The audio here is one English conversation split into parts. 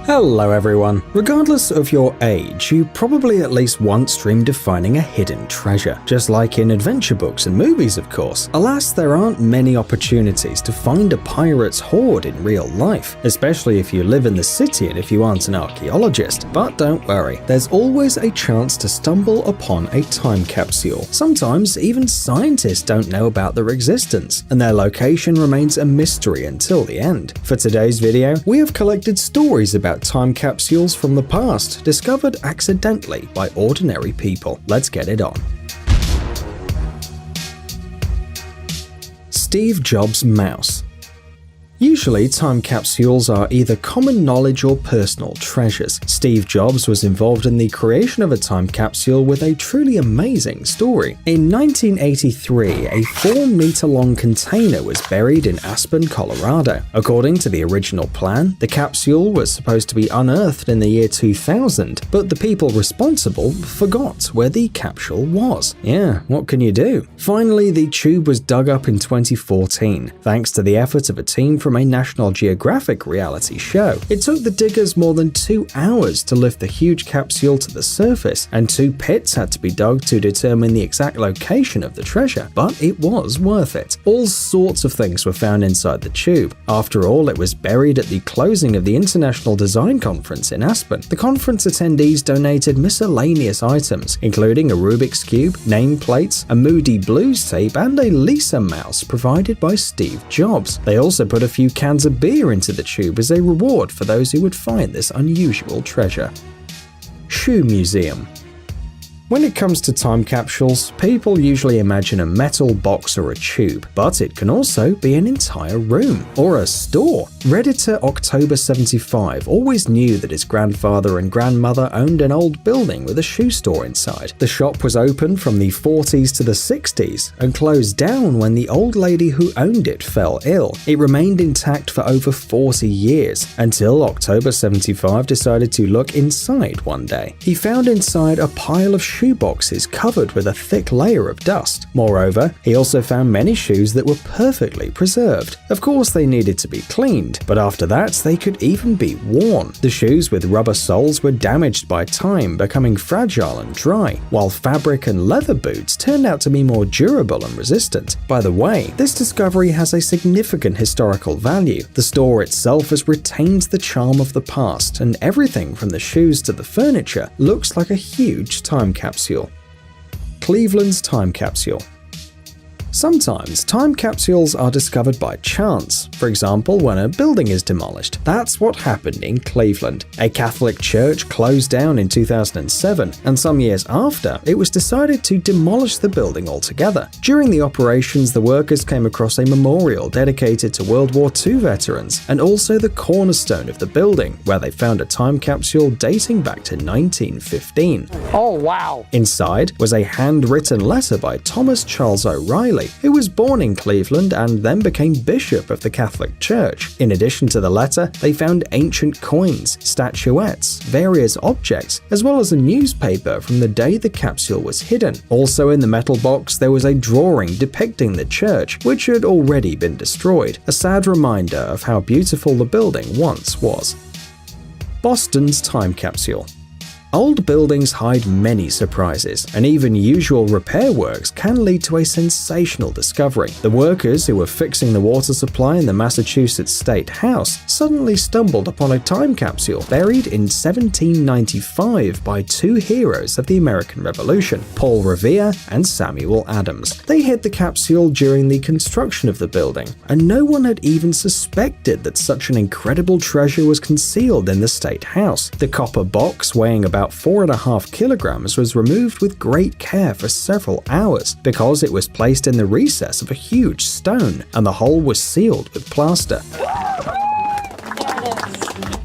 Hello everyone. Regardless of your age, you probably at least once dreamed of finding a hidden treasure. Just like in adventure books and movies, of course. Alas, there aren't many opportunities to find a pirate's hoard in real life, especially if you live in the city and if you aren't an archaeologist. But don't worry, there's always a chance to stumble upon a time capsule. Sometimes even scientists don't know about their existence, and their location remains a mystery until the end. For today's video, we have collected stories about time capsules from the past, discovered accidentally by ordinary people. Let's get it on. Steve Jobs' mouse. Usually, time capsules are either common knowledge or personal treasures. Steve Jobs was involved in the creation of a time capsule with a truly amazing story. In 1983, a 4-meter-long container was buried in Aspen, Colorado. According to the original plan, the capsule was supposed to be unearthed in the year 2000, but the people responsible forgot where the capsule was. Yeah, what can you do? Finally, the tube was dug up in 2014, thanks to the effort of a team from a National Geographic reality show. It took the diggers more than 2 hours to lift the huge capsule to the surface, and 2 pits had to be dug to determine the exact location of the treasure, but it was worth it. All sorts of things were found inside the tube. After all, it was buried at the closing of the International Design Conference in Aspen. The conference attendees donated miscellaneous items, including a Rubik's Cube, nameplates, a Moody Blues tape, and a Lisa mouse provided by Steve Jobs. They also put a few cans of beer into the tube as a reward for those who would find this unusual treasure. Shoe Museum. When it comes to time capsules, people usually imagine a metal box or a tube, but it can also be an entire room or a store. Redditor October75 always knew that his grandfather and grandmother owned an old building with a shoe store inside. The shop was open from the 40s to the 60s and closed down when the old lady who owned it fell ill. It remained intact for over 40 years until October75 decided to look inside one day. He found inside a pile of shoe boxes covered with a thick layer of dust. Moreover, he also found many shoes that were perfectly preserved. Of course, they needed to be cleaned, but after that, they could even be worn. The shoes with rubber soles were damaged by time, becoming fragile and dry, while fabric and leather boots turned out to be more durable and resistant. By the way, this discovery has a significant historical value. The store itself has retained the charm of the past, and everything from the shoes to the furniture looks like a huge time capsule. Cleveland's time capsule. Sometimes time capsules are discovered by chance, for example when a building is demolished. That's what happened in Cleveland. A Catholic church closed down in 2007, and some years after, it was decided to demolish the building altogether. During the operations, the workers came across a memorial dedicated to World War II veterans, and also the cornerstone of the building, where they found a time capsule dating back to 1915. Oh, wow! Inside was a handwritten letter by Thomas Charles O'Reilly, who was born in Cleveland and then became bishop of the Catholic Church. In addition to the letter, they found ancient coins, statuettes, various objects, as well as a newspaper from the day the capsule was hidden. Also in the metal box, there was a drawing depicting the church, which had already been destroyed, a sad reminder of how beautiful the building once was. Boston's time capsule. Old buildings hide many surprises, and even usual repair works can lead to a sensational discovery. The workers who were fixing the water supply in the Massachusetts State House suddenly stumbled upon a time capsule buried in 1795 by 2 heroes of the American Revolution, Paul Revere and Samuel Adams. They hid the capsule during the construction of the building, and no one had even suspected that such an incredible treasure was concealed in the State House. The copper box, weighing about 4.5 kilograms, was removed with great care for several hours because it was placed in the recess of a huge stone, and the hole was sealed with plaster.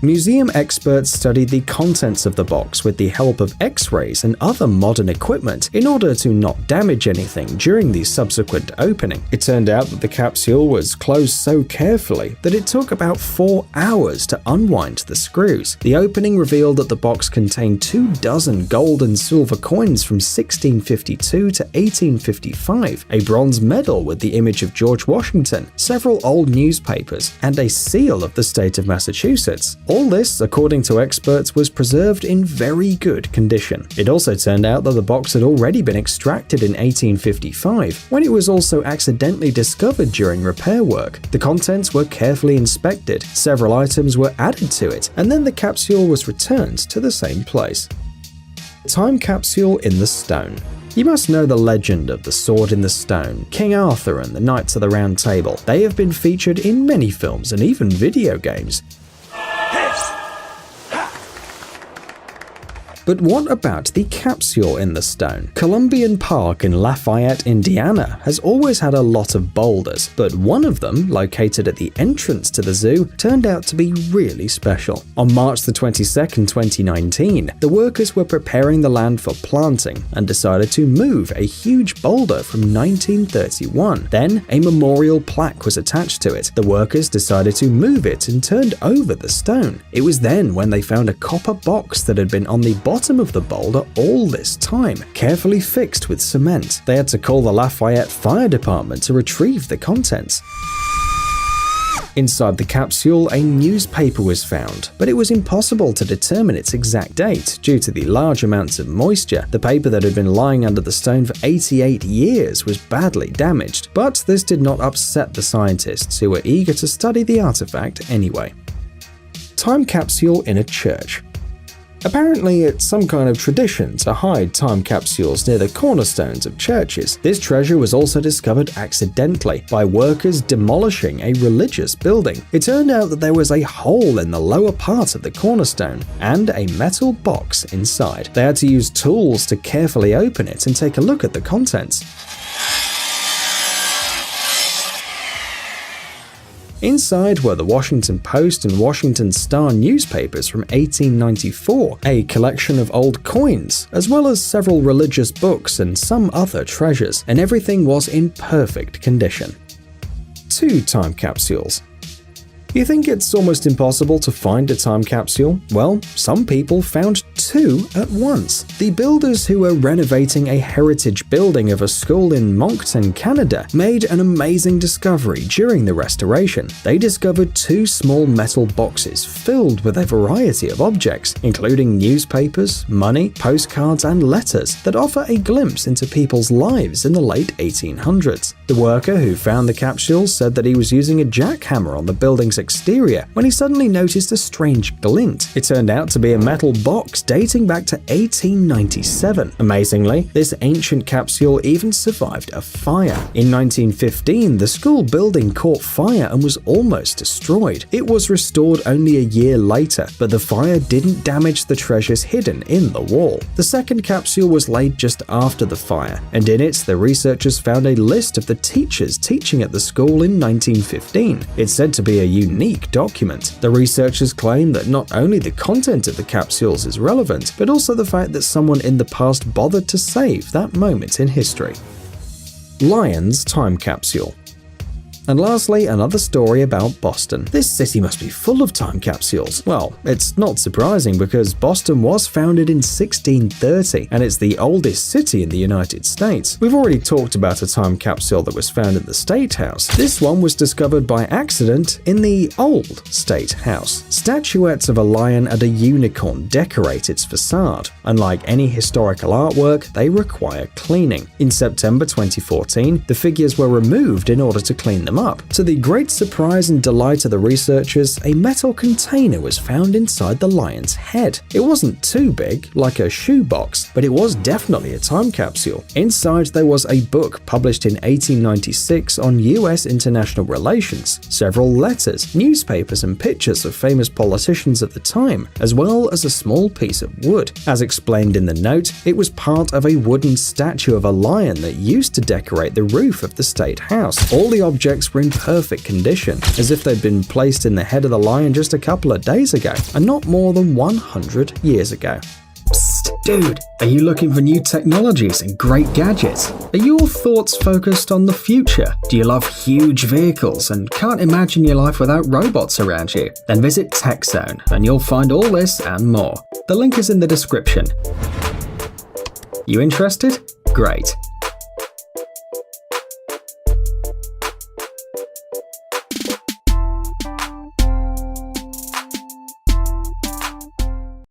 Museum experts studied the contents of the box with the help of X-rays and other modern equipment in order to not damage anything during the subsequent opening. It turned out that the capsule was closed so carefully that it took about 4 hours to unwind the screws. The opening revealed that the box contained 24 gold and silver coins from 1652 to 1855, a bronze medal with the image of George Washington, several old newspapers, and a seal of the state of Massachusetts. 1800s. All this, according to experts, was preserved in very good condition. It also turned out that the box had already been extracted in 1855, when it was also accidentally discovered during repair work. The contents were carefully inspected, several items were added to it, and then the capsule was returned to the same place. Time capsule in the stone. You must know the legend of the sword in the stone, King Arthur and the Knights of the Round Table. They have been featured in many films and even video games. But what about the capsule in the stone? Columbian Park in Lafayette, Indiana has always had a lot of boulders, but one of them, located at the entrance to the zoo, turned out to be really special. On March the 22nd, 2019, the workers were preparing the land for planting and decided to move a huge boulder from 1931. Then, a memorial plaque was attached to it. The workers decided to move it and turned over the stone. It was then when they found a copper box that had been on the bottom of the boulder all this time, carefully fixed with cement. They had to call the Lafayette Fire Department to retrieve the contents. Inside the capsule, a newspaper was found, but it was impossible to determine its exact date due to the large amounts of moisture. The paper that had been lying under the stone for 88 years was badly damaged, but this did not upset the scientists who were eager to study the artifact anyway. Time capsule in a church. Apparently, it's some kind of tradition to hide time capsules near the cornerstones of churches. This treasure was also discovered accidentally by workers demolishing a religious building. It turned out that there was a hole in the lower part of the cornerstone and a metal box inside. They had to use tools to carefully open it and take a look at the contents. Inside were the Washington Post and Washington Star newspapers from 1894, a collection of old coins, as well as several religious books and some other treasures, and everything was in perfect condition. 2 time capsules. You think it's almost impossible to find a time capsule? Well, some people found 2 at once. The builders who were renovating a heritage building of a school in Moncton, Canada, made an amazing discovery during the restoration. They discovered 2 small metal boxes filled with a variety of objects, including newspapers, money, postcards, and letters that offer a glimpse into people's lives in the late 1800s. The worker who found the capsules said that he was using a jackhammer on the building's exterior when he suddenly noticed a strange glint. It turned out to be a metal box dating back to 1897. Amazingly, this ancient capsule even survived a fire. In 1915, the school building caught fire and was almost destroyed. It was restored only a year later, but the fire didn't damage the treasures hidden in the wall. The second capsule was laid just after the fire, and in it, the researchers found a list of the teachers teaching at the school in 1915. It's said to be a unique document. The researchers claim that not only the content of the capsules is relevant, but also the fact that someone in the past bothered to save that moment in history. Lion's time capsule. And lastly, another story about Boston. This city must be full of time capsules. Well, it's not surprising because Boston was founded in 1630 and it's the oldest city in the United States. We've already talked about a time capsule that was found in the State House. This one was discovered by accident in the Old State House. Statuettes of a lion and a unicorn decorate its facade. Unlike any historical artwork, they require cleaning. In September 2014, the figures were removed in order to clean them up. To the great surprise and delight of the researchers, a metal container was found inside the lion's head. It wasn't too big, like a shoebox, but it was definitely a time capsule. Inside there was a book published in 1896 on US international relations, several letters, newspapers and pictures of famous politicians at the time, as well as a small piece of wood. As explained in the note, it was part of a wooden statue of a lion that used to decorate the roof of the State House. All the objects were in perfect condition, as if they'd been placed in the head of the lion just a couple of days ago, and not more than 100 years ago. Psst, dude, are you looking for new technologies and great gadgets? Are your thoughts focused on the future? Do you love huge vehicles and can't imagine your life without robots around you? Then visit TechZone and you'll find all this and more. The link is in the description. You interested? Great.